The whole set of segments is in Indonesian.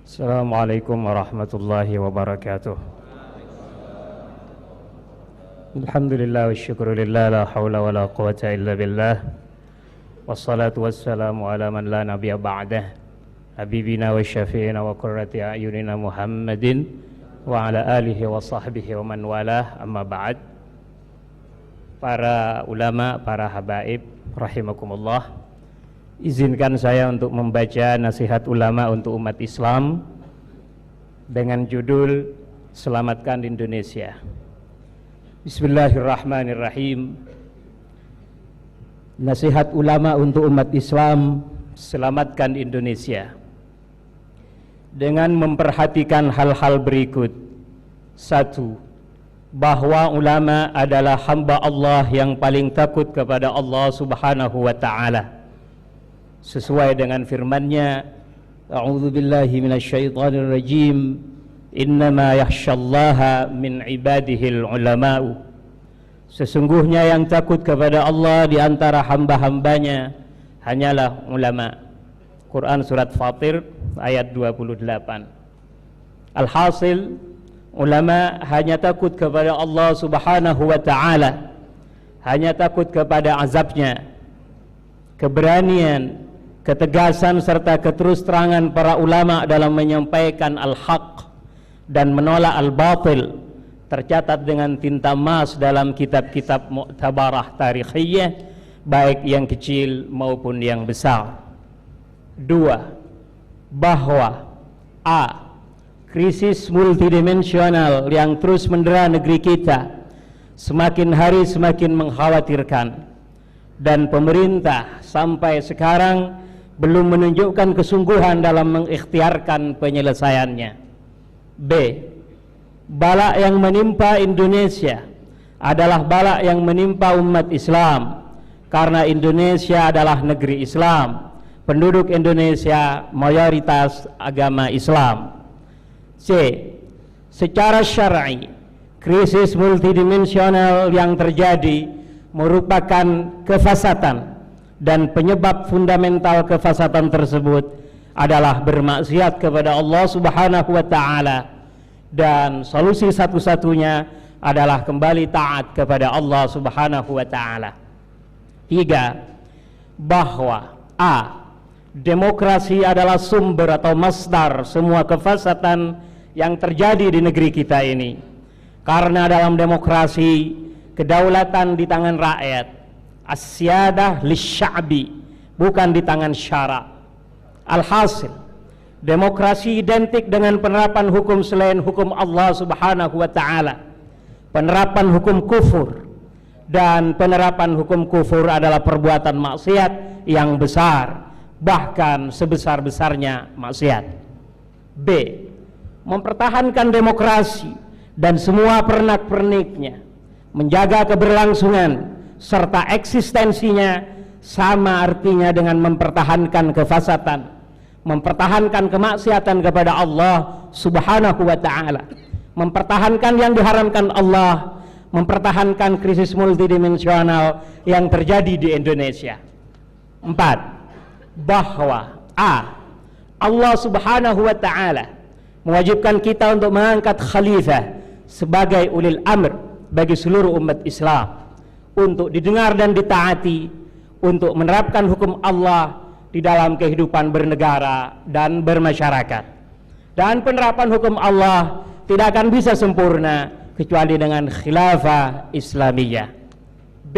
Assalamualaikum warahmatullahi wabarakatuh. Alhamdulillah wa syukurillah, la hawla wa la quwata illa billah. Wassalatu wassalamu ala man la nabiyya ba'dah, habibina wa syafi'ina wa qurrati a'yunina Muhammadin wa ala alihi wa sahbihi wa man walah, amma ba'd. Para ulama, para habaib rahimakumullah, izinkan saya untuk membaca nasihat ulama untuk umat Islam dengan judul Selamatkan Indonesia. Bismillahirrahmanirrahim. Nasihat ulama untuk umat Islam, selamatkan Indonesia, dengan memperhatikan hal-hal berikut. 1. Bahwa ulama adalah hamba Allah yang paling takut kepada Allah Subhanahu wa ta'ala, sesuai dengan firman-Nya, A'udzu billahi minasyaitonir rajim, innama yakhsyallaha min ibadihil ulama'u. Sesungguhnya yang takut kepada Allah di antara hamba-hambanya hanyalah ulama. Quran surat Fatir ayat 28. Alhasil, ulama hanya takut kepada Allah Subhanahu wa ta'ala, hanya takut kepada azabnya. Keberanian, ketegasan serta keterus-terangan para ulama dalam menyampaikan al-haq dan menolak al-batil tercatat dengan tinta emas dalam kitab-kitab mu'tabarah tarikhiyah, baik yang kecil maupun yang besar. 2. Bahwa A. Krisis multidimensional yang terus mendera negeri kita semakin hari semakin mengkhawatirkan, dan pemerintah sampai sekarang belum menunjukkan kesungguhan dalam mengikhtiarkan penyelesaiannya. B. Bala yang menimpa Indonesia adalah bala yang menimpa umat Islam, karena Indonesia adalah negeri Islam, penduduk Indonesia mayoritas agama Islam. C. Secara syar'i, krisis multidimensional yang terjadi merupakan kefasatan, dan penyebab fundamental kefasatan tersebut adalah bermaksiat kepada Allah Subhanahu wa ta'ala, dan solusi satu-satunya adalah kembali taat kepada Allah Subhanahu wa ta'ala. 3. Bahwa A. Demokrasi adalah sumber atau masdar semua kefasatan yang terjadi di negeri kita ini, karena dalam demokrasi kedaulatan di tangan rakyat, as-siyadah lisya'bi, bukan di tangan syara. Alhasil, demokrasi identik dengan penerapan hukum selain hukum Allah Subhanahu wa ta'ala, penerapan hukum kufur, dan penerapan hukum kufur adalah perbuatan maksiat yang besar, bahkan sebesar-besarnya maksiat. B. Mempertahankan demokrasi dan semua pernak-perniknya, menjaga keberlangsungan serta eksistensinya, sama artinya dengan mempertahankan kefasatan, mempertahankan kemaksiatan kepada Allah Subhanahu wa ta'ala, mempertahankan yang diharamkan Allah, mempertahankan krisis multidimensional yang terjadi di Indonesia. 4. Bahwa A. Allah Subhanahu wa ta'ala mewajibkan kita untuk mengangkat khalifah sebagai ulil amr bagi seluruh umat Islam, untuk didengar dan ditaati, untuk menerapkan hukum Allah di dalam kehidupan bernegara dan bermasyarakat. Dan penerapan hukum Allah tidak akan bisa sempurna kecuali dengan khilafah Islamiyah. B.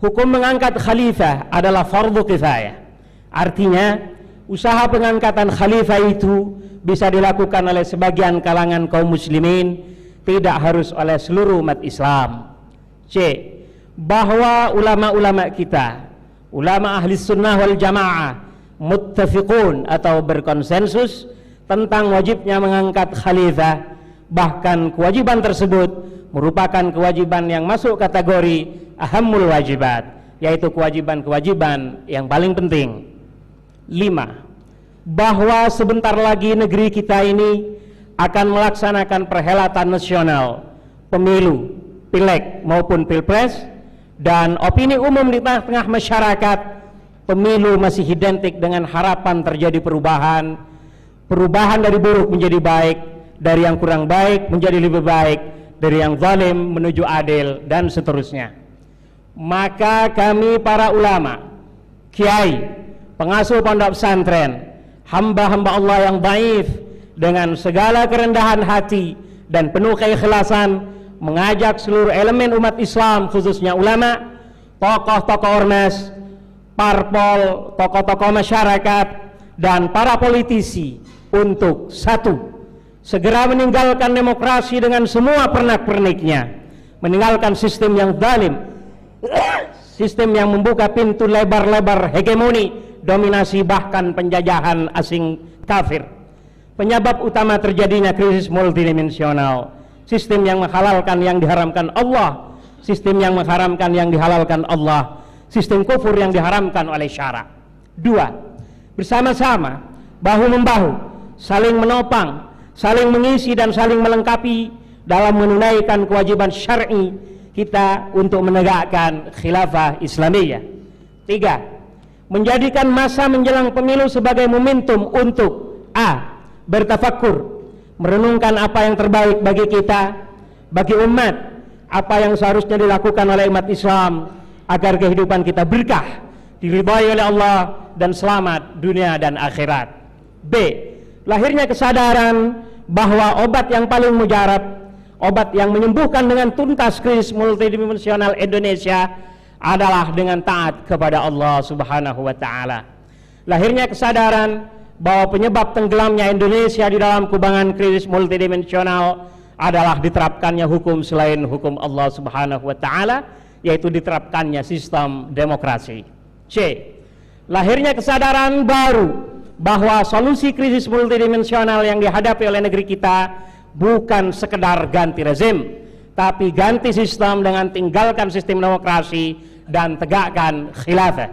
Hukum mengangkat khalifah adalah fardhu kifayah. Artinya, usaha pengangkatan khalifah itu bisa dilakukan oleh sebagian kalangan kaum muslimin, tidak harus oleh seluruh umat Islam. C. Bahwa ulama-ulama kita, ulama ahli sunnah wal jamaah, muttafiqun atau berkonsensus tentang wajibnya mengangkat khalifah, bahkan kewajiban tersebut merupakan kewajiban yang masuk kategori ahammul wajibat, yaitu kewajiban-kewajiban yang paling penting. 5. Bahwa sebentar lagi negeri kita ini akan melaksanakan perhelatan nasional, pemilu, pileg maupun pilpres, dan opini umum di tengah masyarakat, pemilu masih identik dengan harapan terjadi perubahan, perubahan dari buruk menjadi baik, dari yang kurang baik menjadi lebih baik, dari yang zalim menuju adil, dan seterusnya. Maka kami para ulama, kiai, pengasuh pondok pesantren, hamba-hamba Allah yang dhaif, dengan segala kerendahan hati dan penuh keikhlasan mengajak seluruh elemen umat Islam, khususnya ulama, tokoh-tokoh ormas, parpol, tokoh-tokoh masyarakat, dan para politisi untuk satu, segera meninggalkan demokrasi dengan semua pernak-perniknya, meninggalkan sistem yang zalim, sistem yang membuka pintu lebar-lebar hegemoni, dominasi, bahkan penjajahan asing kafir. Penyebab utama terjadinya krisis multidimensional, sistem yang menghalalkan yang diharamkan Allah, sistem yang mengharamkan yang dihalalkan Allah, sistem kufur yang diharamkan oleh syara. Dua, bersama-sama, bahu-membahu, saling menopang, saling mengisi dan saling melengkapi dalam menunaikan kewajiban syar'i kita untuk menegakkan khilafah Islamiyah. Tiga, menjadikan masa menjelang pemilu sebagai momentum untuk a, bertafakkur, merenungkan apa yang terbaik bagi kita, bagi umat, apa yang seharusnya dilakukan oleh umat Islam agar kehidupan kita berkah, diridhai oleh Allah, dan selamat dunia dan akhirat. B, lahirnya kesadaran bahwa obat yang paling mujarab, obat yang menyembuhkan dengan tuntas krisis multidimensional Indonesia adalah dengan taat kepada Allah Subhanahu wa Ta'ala. Lahirnya kesadaran bahwa penyebab tenggelamnya Indonesia di dalam kubangan krisis multidimensional adalah diterapkannya hukum selain hukum Allah Subhanahu wa Ta'ala, yaitu diterapkannya sistem demokrasi. C, lahirnya kesadaran baru bahwa solusi krisis multidimensional yang dihadapi oleh negeri kita bukan sekedar ganti rezim, tapi ganti sistem dengan tinggalkan sistem demokrasi dan tegakkan khilafah.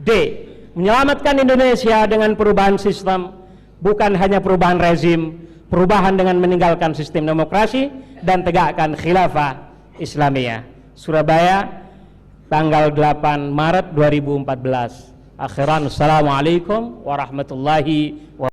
D, menyelamatkan Indonesia dengan perubahan sistem, bukan hanya perubahan rezim, perubahan dengan meninggalkan sistem demokrasi dan tegakkan khilafah Islamiyah. Surabaya, tanggal 8 Maret 2014. Akhiran, assalamualaikum warahmatullahi wabarakatuh.